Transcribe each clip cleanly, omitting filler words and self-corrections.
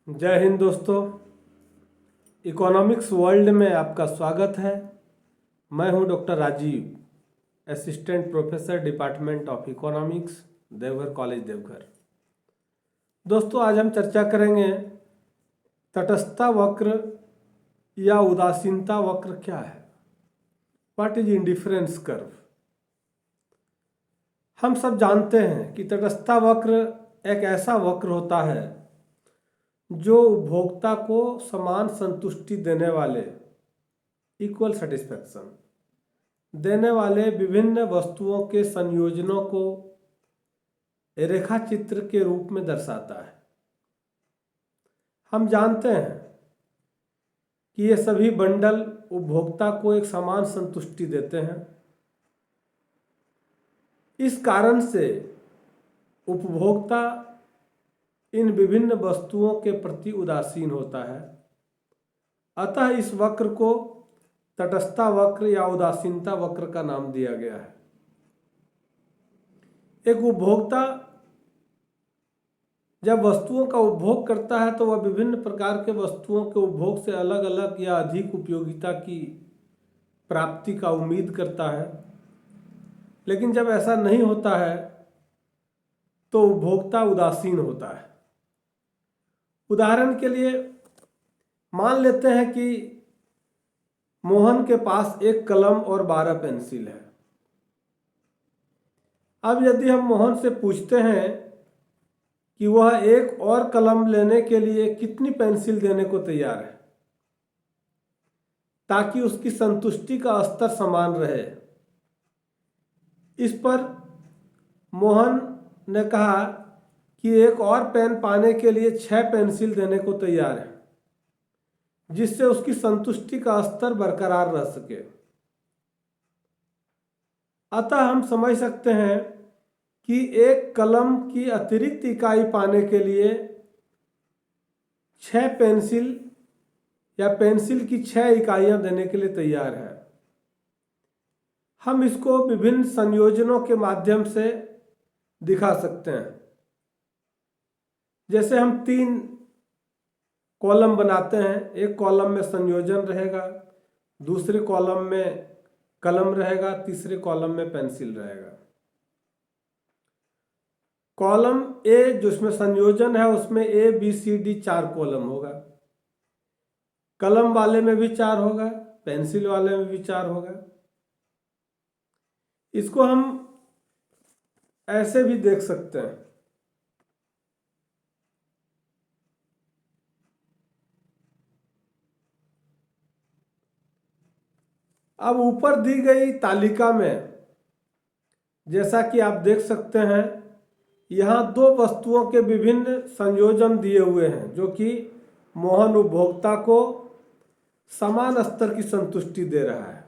जय हिंद दोस्तों। Economics world में आपका स्वागत है। मैं हूं doctor Rajiv, assistant professor department of economics, Deoghar college Deoghar. दोस्तों, आज हम चर्चा करेंगे तटस्थता वक्र या उदासीनता वक्र क्या है। What is indifference curve. हम सब जानते हैं कि तटस्थता वक्र एक ऐसा वक्र होता है जो उपभोक्ता को समान संतुष्टि देने वाले, इक्वल सेटिस्फैक्शन देने वाले विभिन्न वस्तुओं के संयोजनों को रेखा चित्र के रूप में दर्शाता है। हम जानते हैं कि ये सभी बंडल उपभोक्ता को एक समान संतुष्टि देते हैं। इस कारण से उपभोक्ता इन विभिन्न वस्तुओं के प्रति उदासीन होता है। अतः इस वक्र को तटस्थता वक्र या उदासीनता वक्र का नाम दिया गया है। एक उपभोक्ता जब वस्तुओं का उपभोग करता है तो वह विभिन्न प्रकार के वस्तुओं के उपभोग से अलग अलग या अधिक उपयोगिता की प्राप्ति का उम्मीद करता है, लेकिन जब ऐसा नहीं होता है तो उपभोक्ता उदासीन होता है। उदाहरण के लिए मान लेते हैं कि मोहन के पास एक कलम और 12 पेंसिल है। अब यदि हम मोहन से पूछते हैं कि वह एक और कलम लेने के लिए कितनी पेंसिल देने को तैयार है ताकि उसकी संतुष्टि का स्तर समान रहे, इस पर मोहन ने कहा कि एक और पेन पाने के लिए 6 पेंसिल देने को तैयार है, जिससे उसकी संतुष्टि का स्तर बरकरार रह सके। अतः हम समझ सकते हैं कि एक कलम की अतिरिक्त इकाई पाने के लिए 6 पेंसिल या पेंसिल की 6 इकाइयां देने के लिए तैयार है। हम इसको विभिन्न संयोजनों के माध्यम से दिखा सकते हैं। जैसे हम 3 कॉलम बनाते हैं। एक कॉलम में संयोजन रहेगा, दूसरे कॉलम में कलम रहेगा, तीसरे कॉलम में पेंसिल रहेगा। कॉलम ए जिसमें संयोजन है उसमें a b c d 4 column होगा। कलम वाले में भी 4 होगा, पेंसिल वाले में भी 4 होगा। इसको हम ऐसे भी देख सकते हैं। अब ऊपर दी गई तालिका में जैसा कि आप देख सकते हैं, यहाँ 2 वस्तुओं के विभिन्न संयोजन दिए हुए हैं जो कि मोहन उपभोक्ता को समान स्तर की संतुष्टि दे रहा है।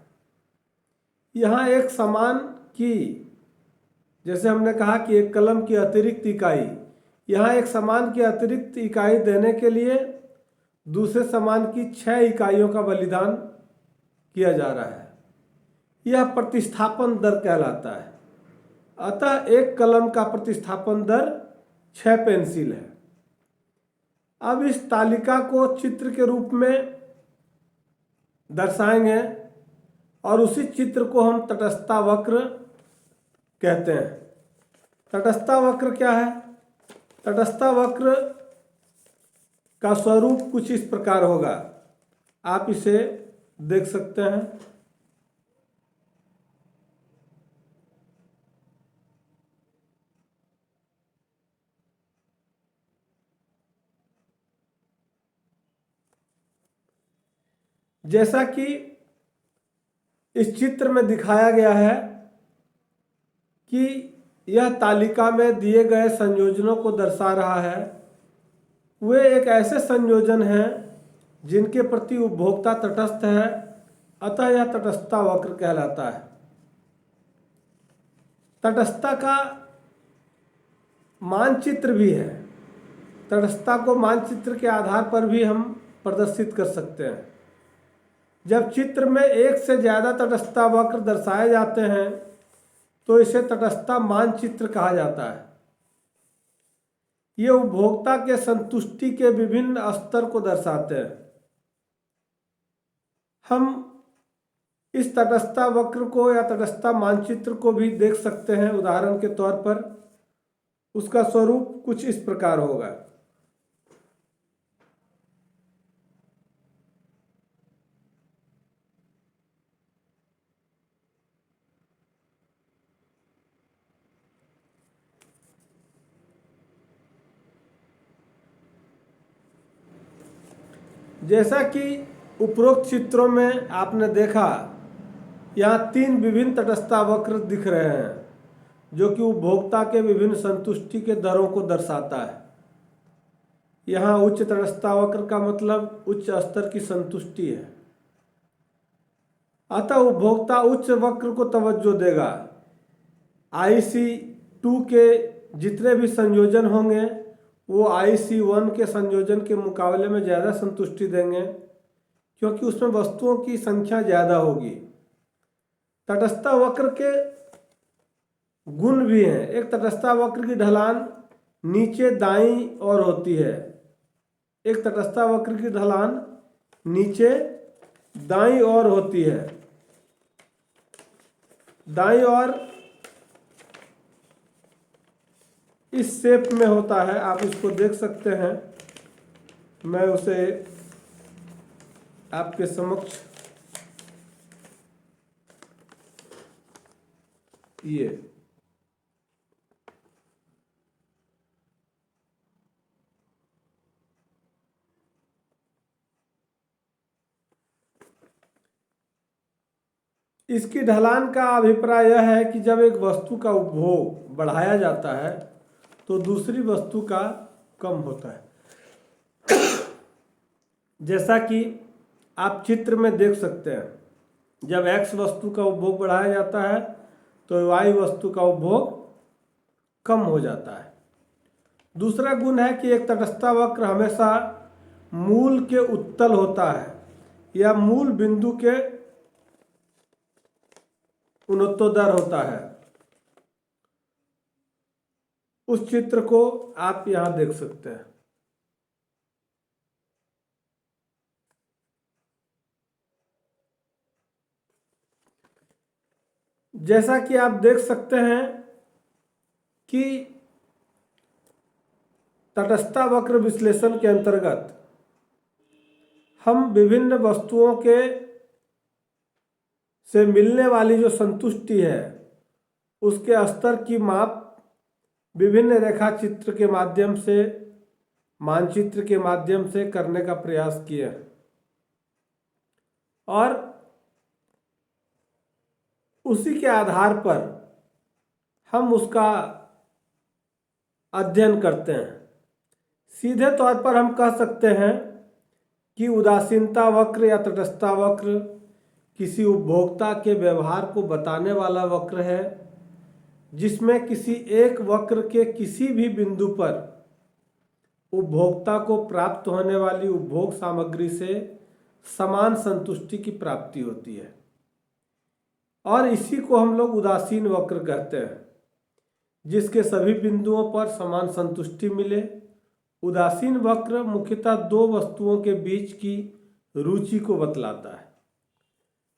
यहाँ एक सामान की, जैसे हमने कहा कि एक कलम की अतिरिक्त इकाई, यहाँ एक सामान की अतिरिक्त इकाई देने के लिए दूसरे सामान की 6 इकाइयों का बलिदान किया जा रहा है। यह प्रतिस्थापन दर कहलाता है। अतः एक कलम का प्रतिस्थापन दर 6 पेंसिल है। अब इस तालिका को चित्र के रूप में दर्शाएंगे और उसी चित्र को हम तटस्थता वक्र कहते हैं। तटस्थता वक्र क्या है? तटस्थता वक्र का स्वरूप कुछ इस प्रकार होगा। आप इसे देख सकते हैं। जैसा कि इस चित्र में दिखाया गया है कि यह तालिका में दिए गए संयोजनों को दर्शा रहा है। वे एक ऐसे संयोजन हैं जिनके प्रति उपभोक्ता तटस्थ है, अतः यह तटस्थता वक्र कहलाता है। तटस्थता का मानचित्र भी है। तटस्थता को मानचित्र के आधार पर भी हम प्रदर्शित कर सकते हैं। जब चित्र में एक से ज़्यादा तटस्थता वक्र दर्शाए जाते हैं तो इसे तटस्थता मानचित्र कहा जाता है। ये उपभोक्ता के संतुष्टि के विभिन्न स्तर को दर्शाते हैं। हम इस तटस्थता वक्र को या तटस्थता मानचित्र को भी देख सकते हैं। उदाहरण के तौर पर उसका स्वरूप कुछ इस प्रकार होगा। जैसा कि उपरोक्त चित्रों में आपने देखा, यहाँ 3 विभिन्न तटस्थता वक्र दिख रहे हैं जो कि उपभोक्ता के विभिन्न संतुष्टि के दरों को दर्शाता है। यहाँ उच्च तटस्थता वक्र का मतलब उच्च स्तर की संतुष्टि है। अतः उपभोक्ता उच्च वक्र को तवज्जो देगा। IC2 के जितने भी संयोजन होंगे वो IC1 के संयोजन के मुकाबले में ज़्यादा संतुष्टि देंगे, क्योंकि उसमें वस्तुओं की संख्या ज़्यादा होगी। तटस्थता वक्र के गुण भी हैं। एक तटस्थता वक्र की ढलान नीचे दाईं ओर होती है। एक तटस्थता वक्र की ढलान नीचे दाईं ओर होती है। दाईं ओर इस शेप में होता है, आप इसको देख सकते हैं। मैं उसे आपके समक्ष ये इसकी ढलान का अभिप्राय यह है कि जब एक वस्तु का उपभोग बढ़ाया जाता है तो दूसरी वस्तु का कम होता है। जैसा कि आप चित्र में देख सकते हैं, जब X वस्तु का उपभोग बढ़ाया जाता है तो Y वस्तु का उपभोग कम हो जाता है। दूसरा गुण है कि एक तटस्थता वक्र हमेशा मूल के उत्तल होता है या मूल बिंदु के उन्नतोदर होता है। उस चित्र को आप यहां देख सकते हैं। जैसा कि आप देख सकते हैं कि तटस्थता वक्र विश्लेषण के अंतर्गत हम विभिन्न वस्तुओं के से मिलने वाली जो संतुष्टि है उसके स्तर की माप विभिन्न रेखा चित्र के माध्यम से, मानचित्र के माध्यम से करने का प्रयास किया और उसी के आधार पर हम उसका अध्ययन करते हैं। सीधे तौर पर हम कह सकते हैं कि उदासीनता वक्र या तटस्थता वक्र किसी उपभोक्ता के व्यवहार को बताने वाला वक्र है, जिसमें किसी एक वक्र के किसी भी बिंदु पर उपभोक्ता को प्राप्त होने वाली उपभोग सामग्री से समान संतुष्टि की प्राप्ति होती है और इसी को हम लोग उदासीन वक्र कहते हैं, जिसके सभी बिंदुओं पर समान संतुष्टि मिले। उदासीन वक्र मुख्यतः 2 वस्तुओं के बीच की रुचि को बतलाता है,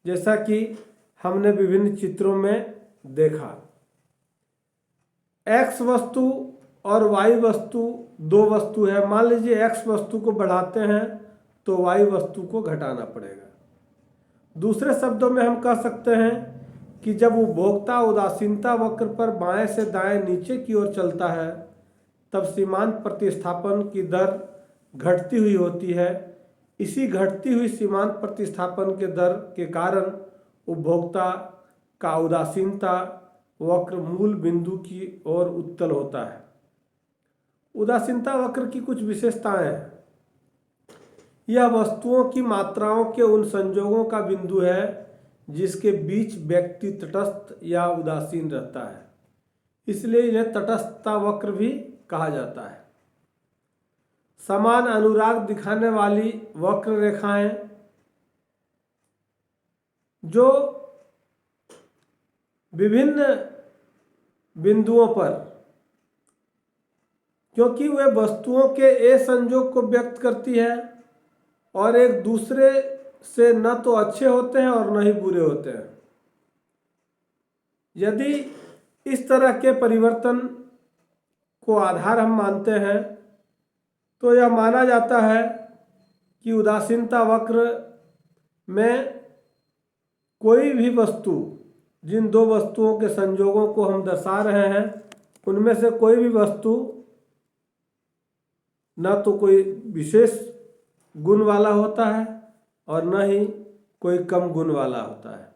जैसा कि हमने विभिन्न चित्रों में देखा। X वस्तु और Y वस्तु 2 वस्तु है। मान लीजिए X वस्तु को बढ़ाते हैं तो Y वस्तु को घटाना पड़ेगा। दूसरे शब्दों में हम कह सकते हैं कि जब उपभोक्ता उदासीनता वक्र पर बाएं से दाएं नीचे की ओर चलता है तब सीमांत प्रतिस्थापन की दर घटती हुई होती है। इसी घटती हुई सीमांत प्रतिस्थापन के दर के कारण उपभोक्ता का उदासीनता वक्र मूल बिंदु की ओर उत्तल होता है। उदासीनता वक्र की कुछ विशेषताएं हैं। यह वस्तुओं की मात्राओं के उन संयोगों का बिंदु है जिसके बीच व्यक्ति तटस्थ या उदासीन रहता है, इसलिए इन्हें तटस्थता वक्र भी कहा जाता है। समान अनुराग दिखाने वाली वक्र रेखाएं जो विभिन्न बिंदुओं पर क्योंकि वे वस्तुओं के ए संयोग को व्यक्त करती है और एक दूसरे से न तो अच्छे होते हैं और न ही बुरे होते हैं। यदि इस तरह के परिवर्तन को आधार हम मानते हैं तो यह माना जाता है कि उदासीनता वक्र में कोई भी वस्तु, जिन दो वस्तुओं के संयोगों को हम दर्शा रहे हैं, उनमें से कोई भी वस्तु न तो कोई विशेष गुण वाला होता है और न ही कोई कम गुण वाला होता है।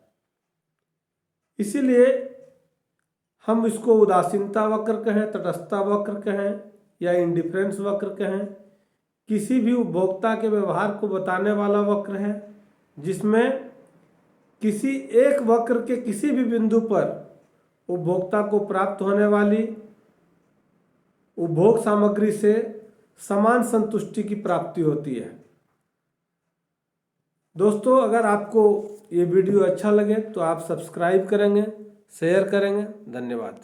इसीलिए हम इसको उदासीनता वक्र कहें, तटस्थता वक्र कहें या इंडिफरेंस वक्र कहें, किसी भी उपभोक्ता के व्यवहार को बताने वाला वक्र है, जिसमें किसी एक वक्र के किसी भी बिंदु पर उपभोक्ता को प्राप्त होने वाली उपभोग सामग्री से समान संतुष्टि की प्राप्ति होती है। दोस्तों, अगर आपको ये वीडियो अच्छा लगे तो आप सब्सक्राइब करेंगे, शेयर करेंगे। धन्यवाद।